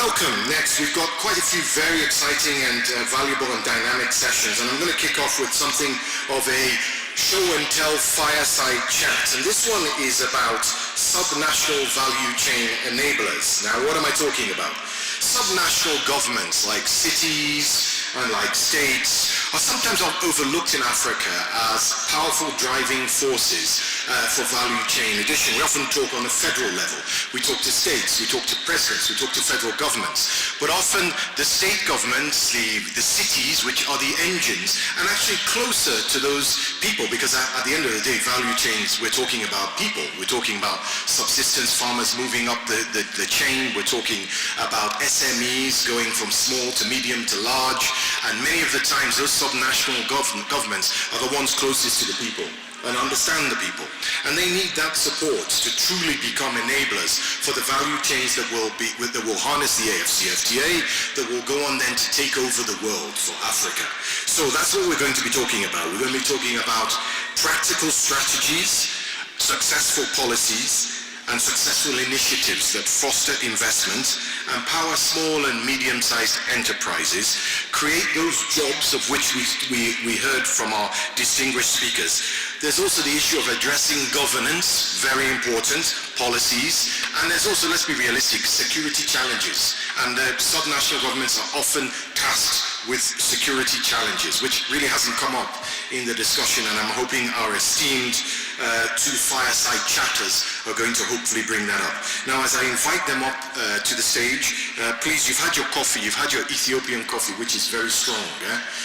Welcome. Next, we've got quite a few very exciting and valuable and dynamic sessions, and I'm going to kick off with something of a show and tell fireside chat. And this one is about subnational value chain enablers. Now, what am I talking about? Subnational governments like cities and like states are sometimes overlooked in Africa as powerful driving forces for value chain addition. We often talk on a federal level. We talk to states, we talk to presidents, we talk to federal governments. But often the state governments, the cities, which are the engines, and actually closer to those people, because at the end of the day, value chains, we're talking about people. We're talking about subsistence farmers moving up the chain. We're talking about SMEs going from small to medium to large. And many of the times, those subnational governments are the ones closest to the people and understand the people. And they need that support to truly become enablers for the value chains that will harness the AFCFTA, that will go on then to take over the world for Africa. So that's what we're going to be talking about. We're going to be talking about practical strategies, successful policies, and successful initiatives that foster investment, empower small and medium-sized enterprises, create those jobs of which we heard from our distinguished speakers. There's also the issue of addressing governance, very important, policies, and there's also, let's be realistic, security challenges. And subnational governments are often tasked with security challenges, which really hasn't come up in the discussion, and I'm hoping our esteemed two fireside chatters are going to hopefully bring that up. Now, as I invite them up to the stage, please, you've had your coffee, you've had your Ethiopian coffee, which is very strong.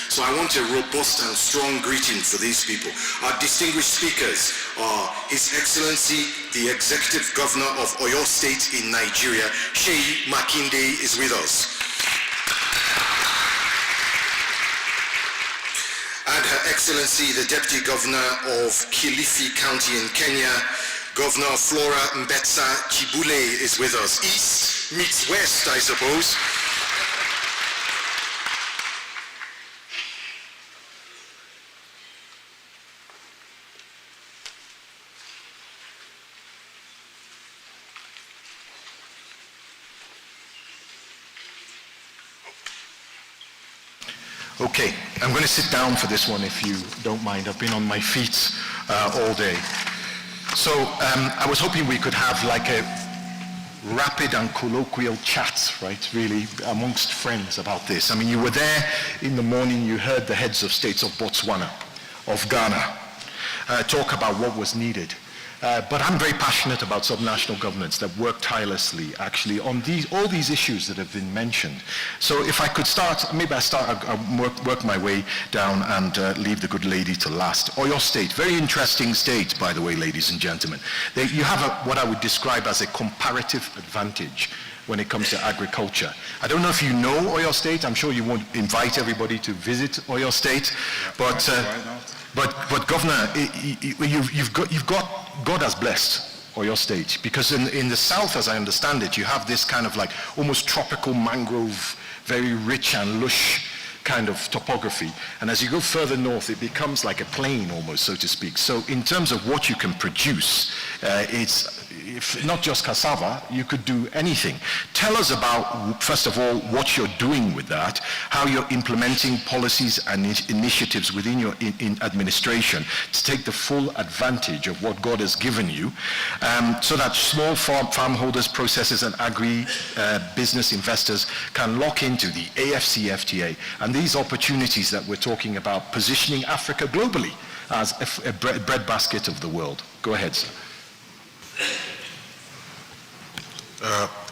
So I want a robust and strong greeting for these people. Our distinguished speakers are His Excellency, the Executive Governor of Oyo State in Nigeria. Seyi Makinde is with us. And Her Excellency, the Deputy Governor of Kilifi County in Kenya, Governor Flora Mbetsa Chibule is with us. East meets West, I suppose. Okay, I'm going to sit down for this one if you don't mind. I've been on my feet all day. So I was hoping we could have like a rapid and colloquial chat, right, really, amongst friends about this. I mean, you were there in the morning, you heard the heads of states of Botswana, of Ghana, talk about what was needed. But I'm very passionate about subnational governments that work tirelessly, actually, on all these issues that have been mentioned. So if I could start, maybe I'll work my way down and leave the good lady to last. Oyo State, very interesting state, by the way, ladies and gentlemen. You have what I would describe as a comparative advantage when it comes to agriculture. I don't know if you know Oyo State. I'm sure you won't invite everybody to visit Oyo State, but Governor, you've got God has blessed Oyo State, because in the south, as I understand it, you have this kind of like almost tropical mangrove, very rich and lush kind of topography. And as you go further north, it becomes like a plain almost, so to speak. So in terms of what you can produce, it's not just cassava, you could do anything. Tell us about, first of all, what you're doing with that, how you're implementing policies and initiatives within your administration to take the full advantage of what God has given you, so that small farm holders, processors, and agri-business investors can lock into the AFCFTA and these opportunities that we're talking about, positioning Africa globally as a breadbasket of the world. Go ahead, sir.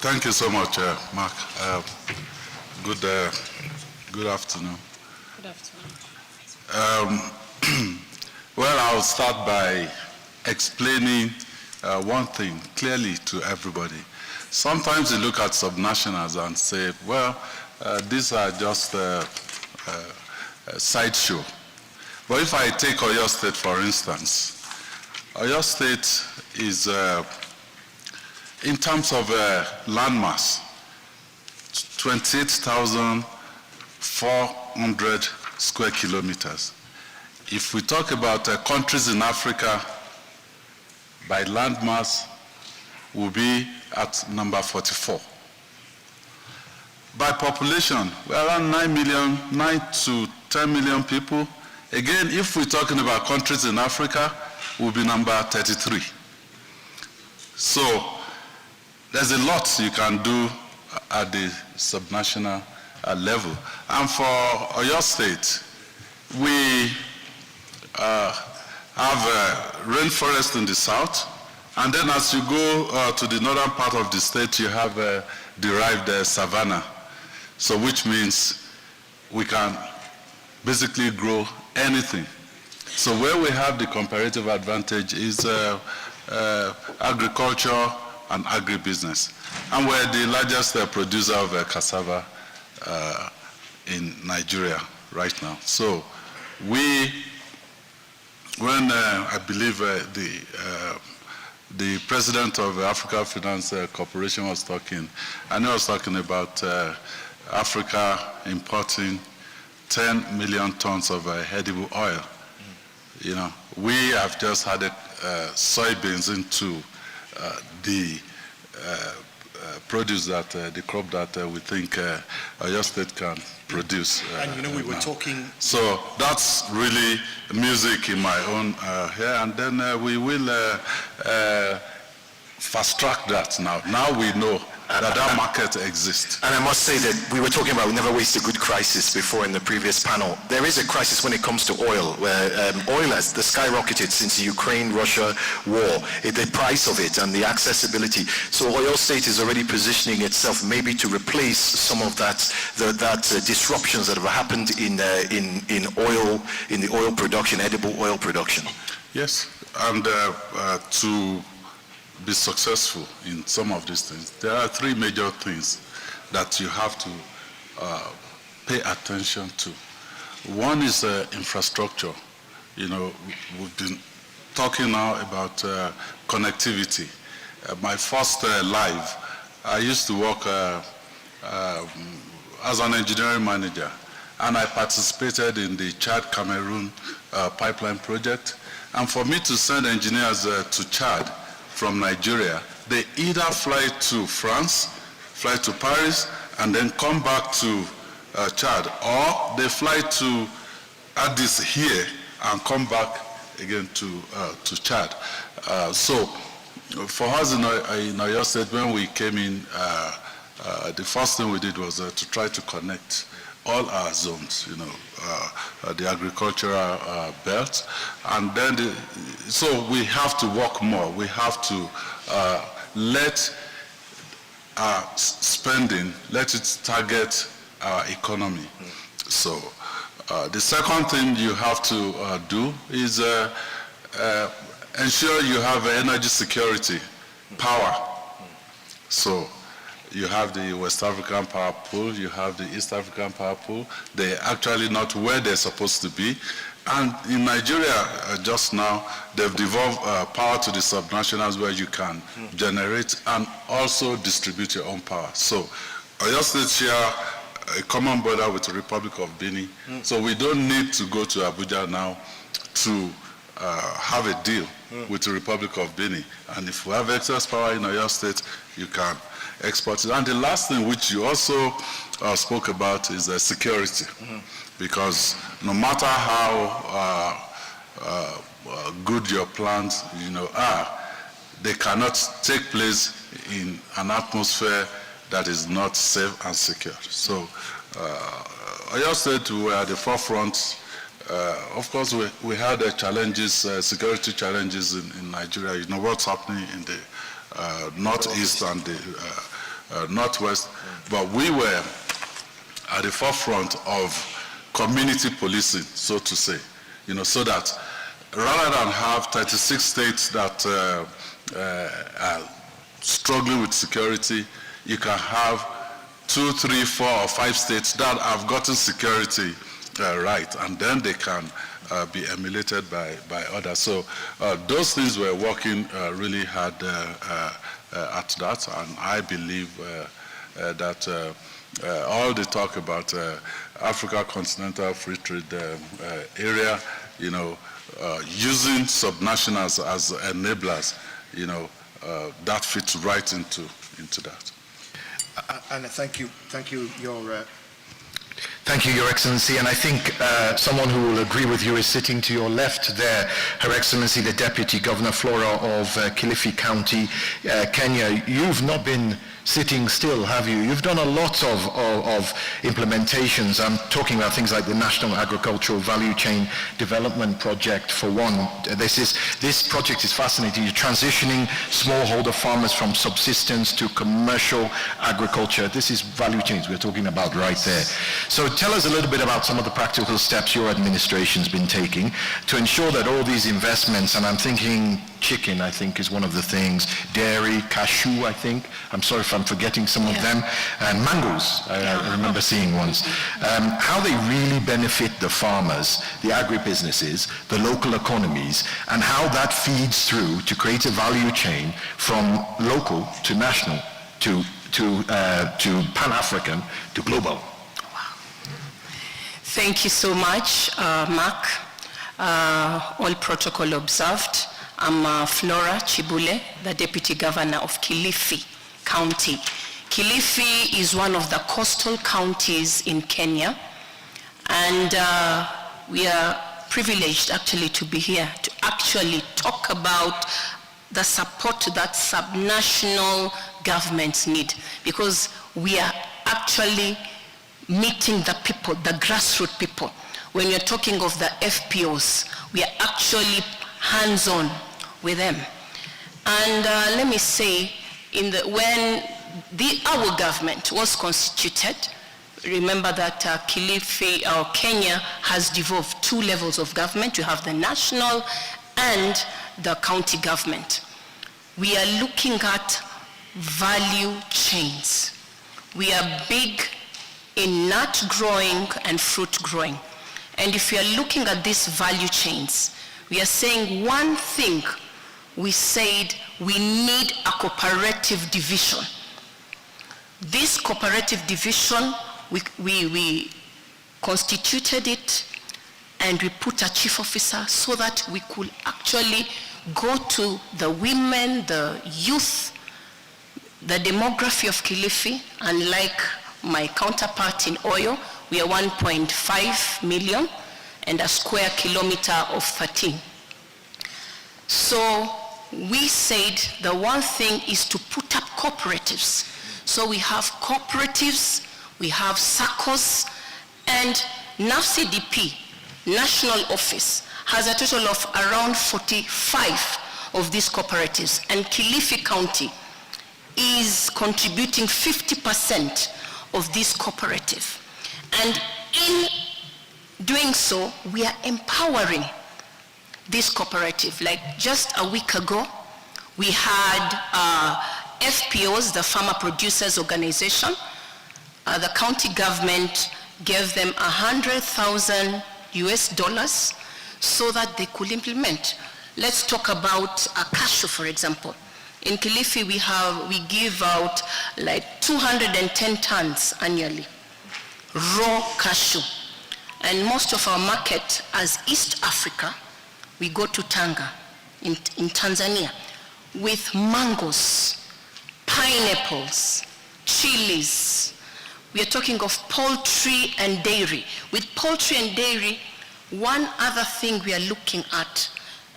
Thank you so much, Mark. Good afternoon. Good afternoon. Well, I'll start by explaining one thing clearly to everybody. Sometimes you look at subnationals and say, well, these are just a sideshow. But if I take Oyo State, for instance, Oyo State is, in terms of landmass, 28,400 square kilometers. If we talk about countries in Africa, by landmass, we'll be at number 44. By population, we're around 9 to 10 million people. Again, if we're talking about countries in Africa, we'll be number 33. So there's a lot you can do at the subnational level. And for Oyo State, we have rainforest in the south, and then as you go to the northern part of the state, you have derived savanna. So which means we can basically grow anything. So where we have the comparative advantage is agriculture and agribusiness. And we're the largest producer of cassava in Nigeria right now. So when I believe the president of Africa Finance Corporation was talking, and he was talking about Africa importing 10 million tons of edible oil. You know, we have just added soybeans into the produce that the crop that we think Oyo State can produce. And you know, we were talking. So that's really music in my own hair, and then we will fast track that now. Now we know that market exists. And I must say that we were talking about we never waste a good crisis before in the previous panel. There is a crisis when it comes to oil, where oil has skyrocketed since the Ukraine-Russia war, the price of it and the accessibility. So Oyo State is already positioning itself maybe to replace some of that disruptions that have happened in the oil production, edible oil production. Yes, and to be successful in some of these things, there are three major things that you have to pay attention to. One is infrastructure. You know, we've been talking now about connectivity. My first life, I used to work as an engineering manager, and I participated in the Chad-Cameroon pipeline project. And for me to send engineers to Chad from Nigeria, they either fly to France, fly to Paris, and then come back to Chad, or they fly to Addis here and come back again to Chad. So for us in Oyo State, when we came in, the first thing we did was to try to connect all our zones, you know, the agricultural belt, and then so we have to work more. We have to let our spending, let it target our economy. So the second thing you have to do is ensure you have energy security, power. So you have the West African power pool, you have the East African power pool. They're actually not where they're supposed to be. And in Nigeria, just now, they've devolved power to the subnationals where you can generate and also distribute your own power. So Oyo State share a common border with the Republic of Benin. So we don't need to go to Abuja now to have a deal with the Republic of Benin. And if we have excess power in Oyo State, you can export it. And the last thing which you also spoke about is security. Because no matter how good your plans, you know, are, they cannot take place in an atmosphere that is not safe and secure. So Oyo State, we were at the forefront. Of course, we had challenges, security challenges in Nigeria. You know what's happening in the northeast and the northwest, but we were at the forefront of community policing, so to say, you know, so that rather than have 36 states that are struggling with security, you can have 2, 3, 4, or 5 states that have gotten security right, and then they can be emulated by others. So those things we're working really hard at that, and I believe that all the talk about Africa Continental Free Trade Area, you know, using subnationals as enablers, you know, that fits right into that. And thank you, Thank you, Your Excellency, and I think someone who will agree with you is sitting to your left there, Her Excellency the Deputy Governor Flora of Kilifi County, Kenya. You've not been sitting still, have you? You've done a lot of implementations. I'm talking about things like the National Agricultural Value Chain Development Project, for one. This project is fascinating. You're transitioning smallholder farmers from subsistence to commercial agriculture. This is value chains we're talking about right there. So tell us a little bit about some of the practical steps your administration's been taking to ensure that all these investments, and I'm thinking chicken, I think, is one of the things, dairy, cashew, I think. I'm sorry if I'm forgetting some of them, and mangoes, I remember seeing ones. How they really benefit the farmers, the agribusinesses, the local economies, and how that feeds through to create a value chain from local to national to Pan-African to global. Thank you so much, Mark. All protocol observed. I'm Flora Chibule, the Deputy Governor of Kilifi County. Kilifi is one of the coastal counties in Kenya, and we are privileged actually to be here to actually talk about the support that subnational governments need, because we are actually meeting the people, the grassroots people. When you're talking of the FPOs, we are actually hands-on with them. And let me say, when our government was constituted, remember that Kilifi, or Kenya, has devolved two levels of government. You have the national and the county government. We are looking at value chains. We are big in nut growing and fruit growing. And if we are looking at these value chains, we are saying one thing. We said we need a cooperative division. This cooperative division, we constituted it, and we put a chief officer so that we could actually go to the women, the youth, the demography of Kilifi. Unlike my counterpart in oil, we are 1.5 million and a square kilometer of 13. So we said the one thing is to put up cooperatives. So we have cooperatives, we have SACCOs, and NAFCDP, National Office, has a total of around 45 of these cooperatives, and Kilifi County is contributing 50% of this cooperative. And in doing so, we are empowering this cooperative. Like just a week ago, we had FPOs, the Farmer Producers Organization. The county government gave them $100,000 so that they could implement. Let's talk about cashew, for example. In Kilifi, we give out like 210 tons annually, raw cashew. And most of our market as East Africa, we go to Tanga in Tanzania with mangoes, pineapples, chilies. We are talking of poultry and dairy. With poultry and dairy, one other thing we are looking at,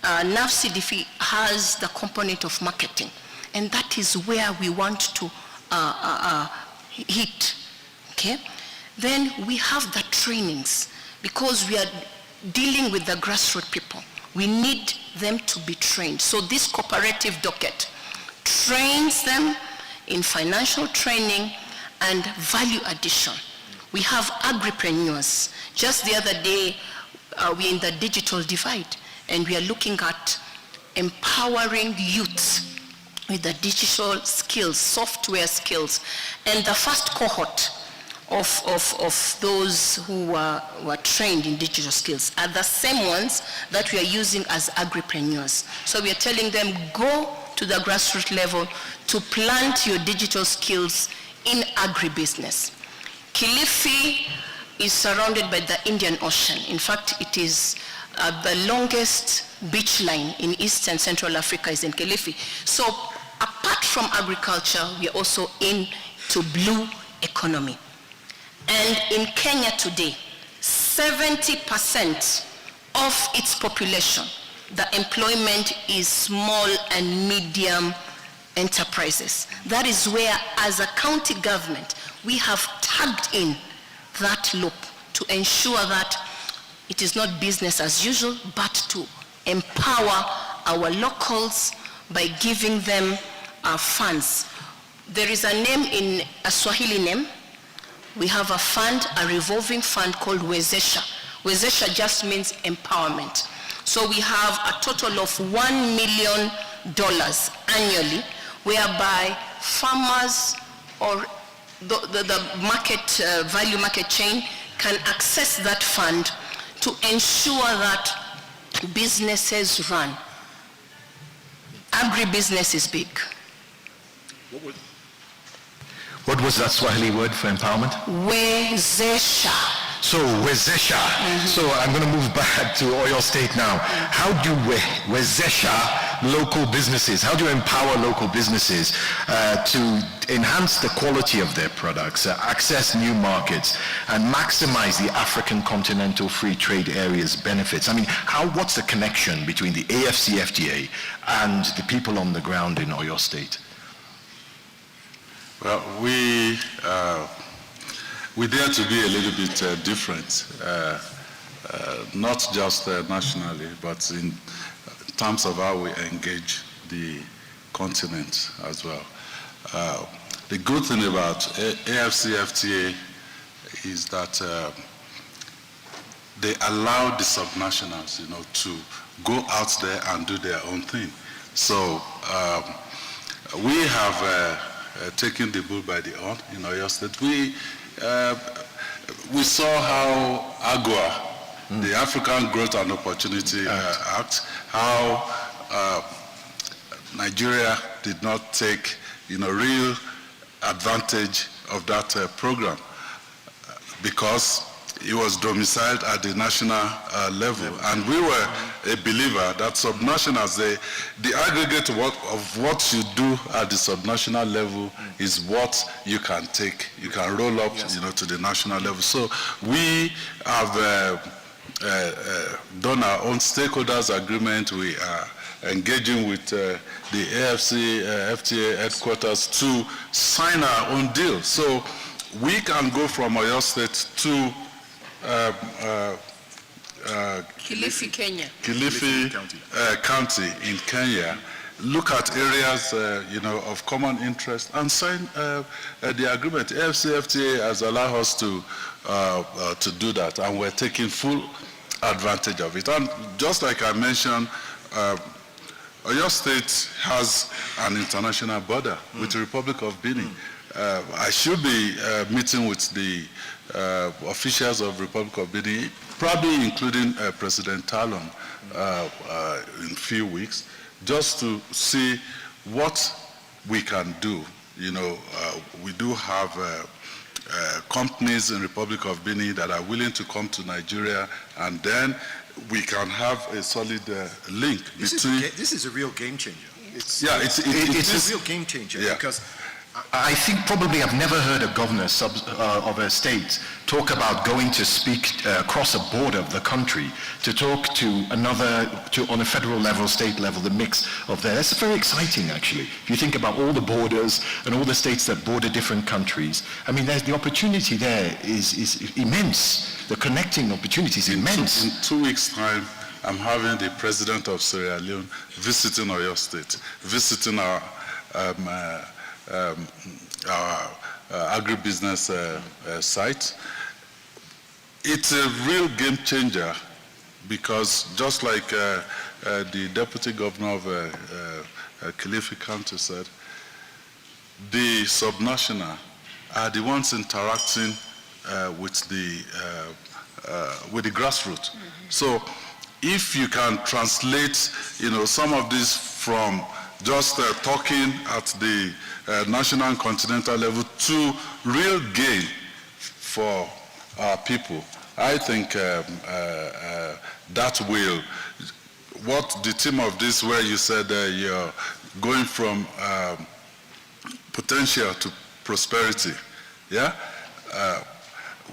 NAFCDP has the component of marketing, and that is where we want to hit, okay? Then we have the trainings, because we are dealing with the grassroots people. We need them to be trained. So this cooperative docket trains them in financial training and value addition. We have agripreneurs. Just the other day, we're in the digital divide, and we are looking at empowering youths with the digital skills, software skills. And the first cohort of those who were trained in digital skills are the same ones that we are using as agripreneurs. So we are telling them, go to the grassroots level to plant your digital skills in agribusiness. Kilifi is surrounded by the Indian Ocean. In fact, it is the longest beach line in East and Central Africa is in Kilifi. So apart from agriculture, we are also in to blue economy. And in Kenya today, 70% of its population, the employment is small and medium enterprises. That is where, as a county government, we have tagged in that loop to ensure that it is not business as usual, but to empower our locals by giving them funds. There is a name, a Swahili name. We have a fund, a revolving fund called Wezesha. Wezesha just means empowerment. So we have a total of $1 million annually, whereby farmers or the market, value market chain can access that fund to ensure that businesses run. Agribusiness is big. What was that Swahili word for empowerment? Wezesha. So, Wezesha. So, I'm going to move back to Oyo State now. How do Wezesha local businesses, how do you empower local businesses to enhance the quality of their products, access new markets, and maximize the African Continental Free Trade Area's benefits? I mean, what's the connection between the AFCFTA and the people on the ground in Oyo State? Well, we dare to be a little bit different, not just nationally, but in terms of how we engage the continent as well. The good thing about AFCFTA is that they allow the subnationals, to go out there and do their own thing. So we have taken the bull by the horn in Oyo State. We saw how AGOA, the African Growth and Opportunity Act, how Nigeria did not take, real advantage of that program because it was domiciled at the national level. And we were a believer that subnationals, the aggregate of what you do at the subnational level is what you can take, you can roll up, to the national level. So we have done our own stakeholders agreement. We are engaging with the AFCFTA headquarters to sign our own deal. So we can go from Oyo State to Kilifi, Kenya. Kilifi County in Kenya, look at areas of common interest and sign the agreement. AFCFTA has allowed us to do that, and we're taking full advantage of it. And just like I mentioned, Oyo State has an international border with the Republic of Benin. I should be meeting with the officials of Republic of Benin, probably including President Talon in a few weeks, just to see what we can do. We do have companies in Republic of Benin that are willing to come to Nigeria, and then we can have a solid link between... This is a real game changer. It's a real game changer because I think probably I've never heard a governor of a state talk about going to speak across a border of the country to talk to on a federal level, state level, the mix of that. That's very exciting, actually. If you think about all the borders and all the states that border different countries, I mean, the opportunity there is immense. The connecting opportunity is immense. In 2 weeks' time, I'm having the president of Sierra Leone visiting Oyo State, visiting our agribusiness site. It's a real game changer because just like the deputy governor of Kilifi County said, the subnational are the ones interacting with the grassroots. So if you can translate, some of this from just talking at the national and continental level to real gain for our people, I think that will, what the theme of this, where you said you're going from potential to prosperity. Yeah?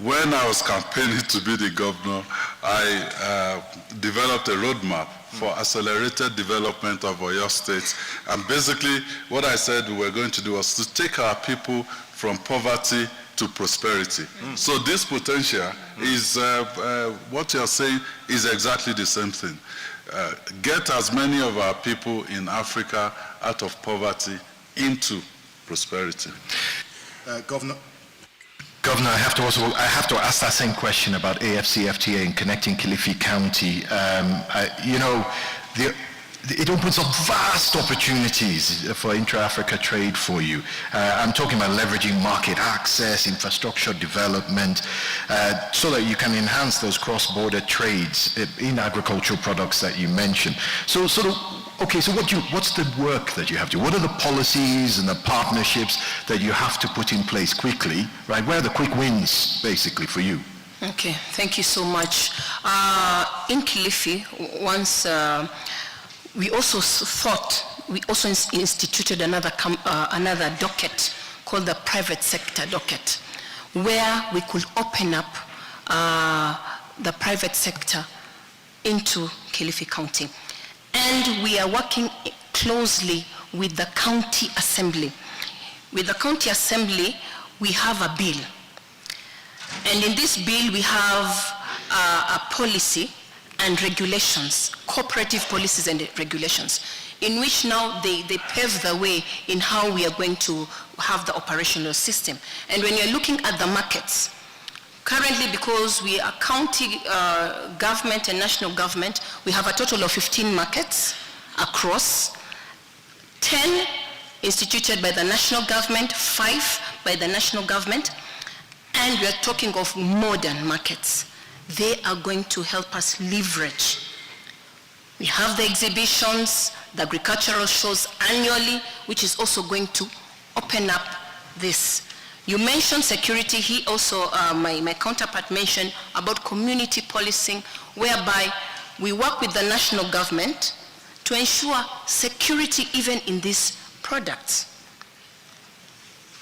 When I was campaigning to be the governor, I developed a roadmap for accelerated development of Oyo State. And basically, what I said we were going to do was to take our people from poverty to prosperity. So this potential is, what you're saying is exactly the same thing. Get as many of our people in Africa out of poverty into prosperity. Governor. Governor, I have to ask that same question about AFCFTA and connecting Kilifi County. It opens up vast opportunities for intra-Africa trade for you. I'm talking about leveraging market access, infrastructure development, so that you can enhance those cross-border trades in agricultural products that you mentioned. So what's the work that you have to do? What are the policies and the partnerships that you have to put in place quickly, right? Where are the quick wins, basically, for you? Okay, thank you so much. In Kilifi, once we also instituted another docket called the private sector docket, where we could open up the private sector into Kilifi County. And we are working closely with the county assembly. With the county assembly, we have a bill. And in this bill, we have a policy and regulations, cooperative policies and regulations, in which now they pave the way in how we are going to have the operational system. And when you're looking at the markets, currently, because we are county government and national government, we have a total of 15 markets across, 10 instituted by the national government, 5 by the national government, and we are talking of modern markets. They are going to help us leverage. We have the exhibitions, the agricultural shows annually, which is also going to open up this. You mentioned security. He also, my counterpart mentioned about community policing, whereby we work with the national government to ensure security even in these products.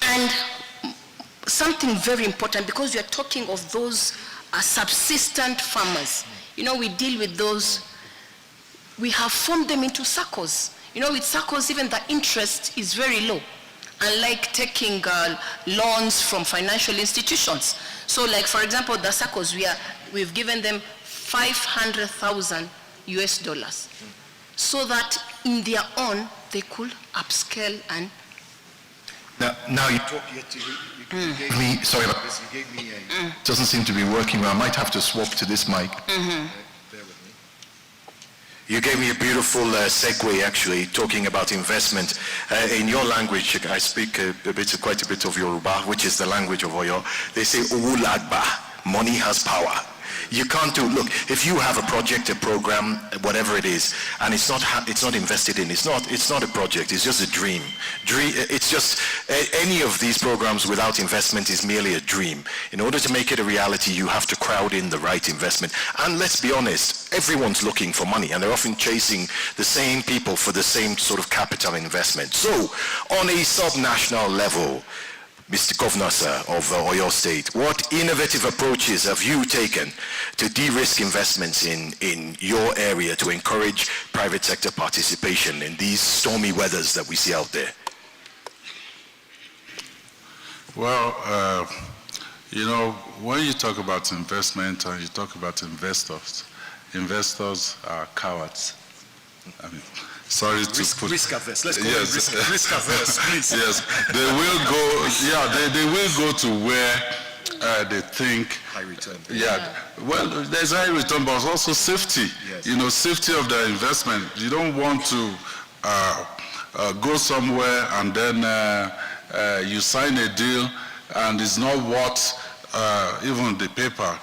And something very important, because we are talking of those subsistent farmers. We deal with those. We have formed them into SACCOs. With SACCOs, even the interest is very low, unlike taking loans from financial institutions. So, like, for example, the SACCOs, we've given them $500,000 US, so that in their own, they could upscale and... Now you talk yet to me, sorry about this, you gave me a... Doesn't seem to be working well. I might have to swap to this mic. Bear with me. You gave me a beautiful segue, actually, talking about investment. In your language, I speak quite a bit of Yoruba, which is the language of Oyo. They say, Owu lagba, money has power. You can't do, look, if you have a project, a program, whatever it is, and it's not invested in, it's not a project, it's just a dream. It's just, any of these programs without investment is merely a dream. In order to make it a reality, you have to crowd in the right investment. And let's be honest, everyone's looking for money, and they're often chasing the same people for the same sort of capital investment. So, on a sub-national level, Mr. Governor, sir, of Oyo State, what innovative approaches have you taken to de-risk investments in your area to encourage private sector participation in these stormy weathers that we see out there? Well, when you talk about investment and you talk about investors are cowards. I mean, sorry to put... Risk averse. Let's call it risk averse, please. Yes, they will go, they will go to where they think... High return. Yeah, well, there's high return, but also safety. Yes. Safety of the investment. You don't want to go somewhere and then you sign a deal and it's not what even the paper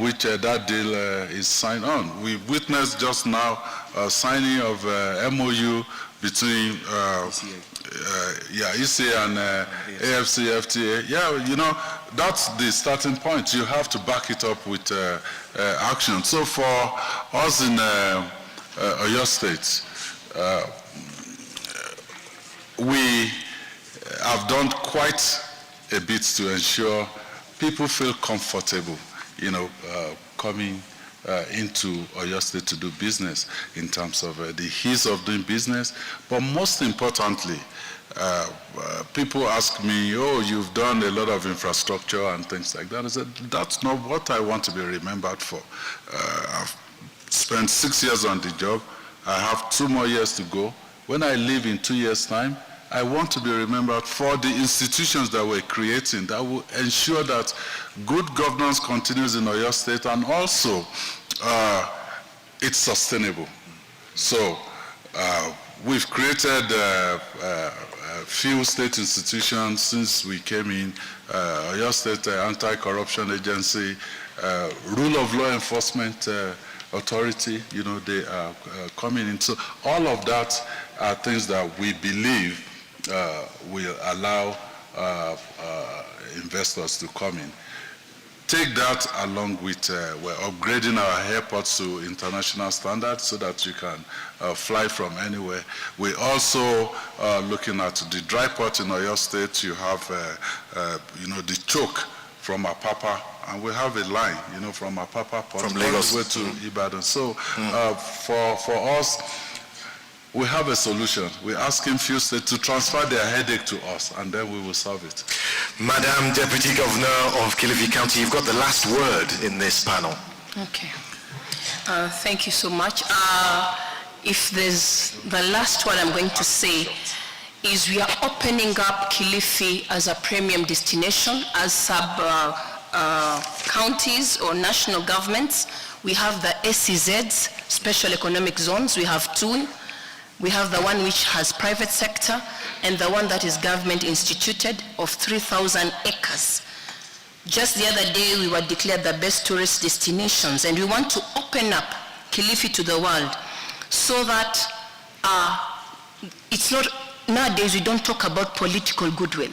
which that deal is signed on. We witnessed just now signing of MOU between ECA and AFCFTA. Yeah, that's the starting point. You have to back it up with action. So for us in Oyo State, we have done quite a bit to ensure people feel comfortable, coming into Oyo State to do business in terms of the ease of doing business. But most importantly, people ask me, oh, you've done a lot of infrastructure and things like that. I said, that's not what I want to be remembered for. I've spent 6 years on the job. I have 2 more years to go. When I leave in 2 years' time, I want to be remembered for the institutions that we're creating that will ensure that good governance continues in Oyo State, and also it's sustainable. So we've created a few state institutions since we came in, Oyo State Anti-Corruption Agency, Rule of Law Enforcement Authority, they are coming in. So all of that are things that we believe will allow investors to come in. Take that along with, we're upgrading our airports to international standards so that you can fly from anywhere. We're also looking at the dry port in Oyo State. You have, the choke from Apapa, and we have a line, from Apapa port from Lagos all the way to Ibadan. So for us, we have a solution. We're asking few states to transfer their headache to us, and then we will solve it. Madam Deputy Governor of Kilifi County, you've got the last word in this panel. Okay. Thank you so much. If there's the last word I'm going to say is we are opening up Kilifi as a premium destination, as counties or national governments. We have the SEZs, Special Economic Zones. We have 2. We have the one which has private sector and the one that is government instituted of 3,000 acres. Just the other day, we were declared the best tourist destinations, and we want to open up Kilifi to the world so that it's not, nowadays we don't talk about political goodwill.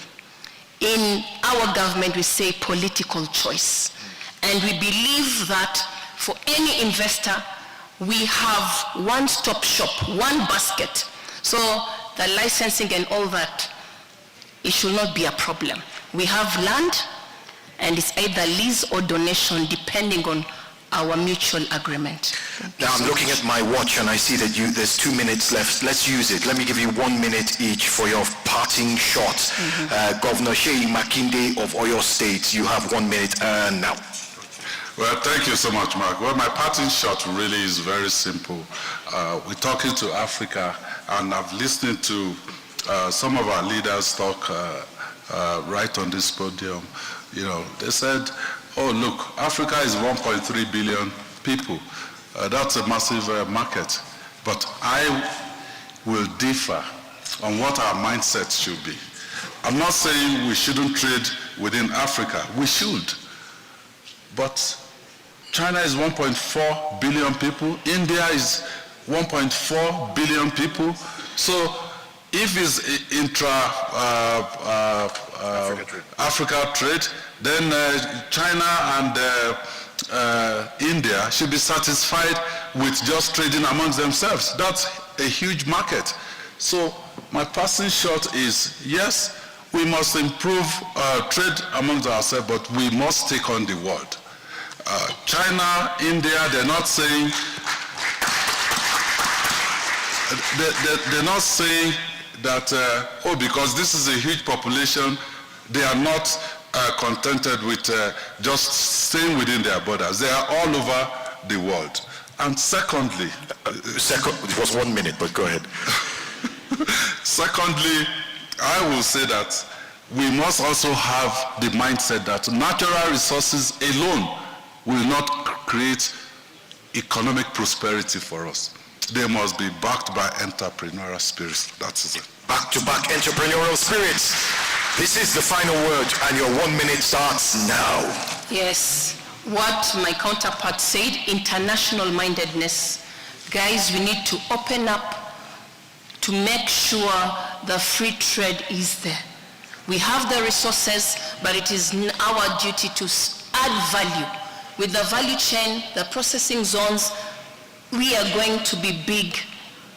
In our government, we say political choice. And we believe that for any investor, we have one-stop shop, one basket. So the licensing and all that, it should not be a problem. We have land, and it's either lease or donation, depending on our mutual agreement. Now I'm looking at my watch and I see that there's 2 minutes left. Let's use it. Let me give you 1 minute each for your parting shot. Governor Seyi Makinde of Oyo State, you have 1 minute now. Well, thank you so much, Mark. Well, my parting shot really is very simple. We're talking to Africa, and I've listened to some of our leaders talk right on this podium. They said, oh, look, Africa is 1.3 billion people. That's a massive market. But I will differ on what our mindset should be. I'm not saying we shouldn't trade within Africa. We should. But China is 1.4 billion people. India is 1.4 billion people. So if it's Africa trade, then China and India should be satisfied with just trading amongst themselves. That's a huge market. So my passing shot is, yes, we must improve trade amongst ourselves, but we must take on the world. China, India, they're not saying that, because this is a huge population, they are not contented with just staying within their borders. They are all over the world. And secondly... it was 1 minute, but go ahead. Secondly, I will say that we must also have the mindset that natural resources alone will not create economic prosperity for us. They must be backed by entrepreneurial spirits. That's it. Back-to-back entrepreneurial spirits. This is the final word, and your 1 minute starts now. Yes. What my counterpart said, international mindedness. Guys, we need to open up to make sure the free trade is there. We have the resources, but it is our duty to add value. With the value chain, the processing zones, we are going to be big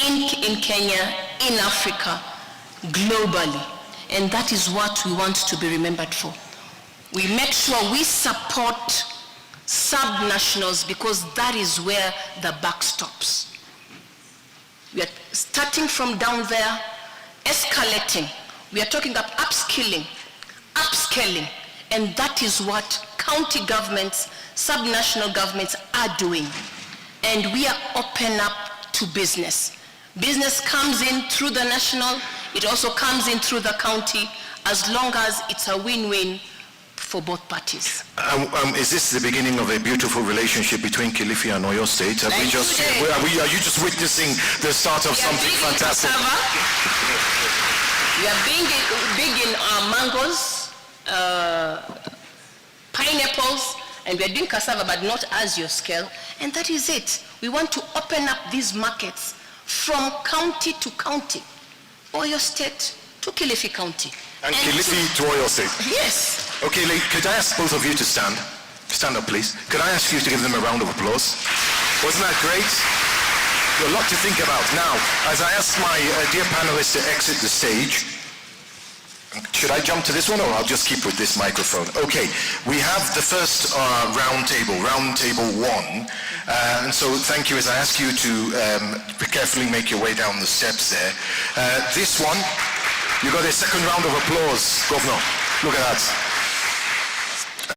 in Kenya, in Africa, globally. and that is what we want to be remembered for. We make sure we support sub-nationals because that is where the buck stops. We are starting from down there, escalating. We are talking about upskilling, upscaling, and that is what county governments, sub-national governments are doing. And we are open up to business. Business comes in through the national, it also comes in through the county, as long as it's a win-win for both parties. Is this the beginning of a beautiful relationship between Kilifi and Oyo State? Are you just witnessing the start of something fantastic? We are big in mangoes, pineapples, and we are doing cassava, but not as your scale. And that is it. We want to open up these markets from county to county, Oyo State to Kilifi County. And Kilifi to Oyo State? Yes. Okay, could I ask both of you to stand? Stand up, please. Could I ask you to give them a round of applause? Wasn't that great? A lot to think about. Now, as I ask my dear panelists to exit the stage, should I jump to this one or I'll just keep with this microphone? Okay, we have the first round table 1. And so thank you as I ask you to carefully make your way down the steps there. This one, you got a second round of applause, Governor. Look at that.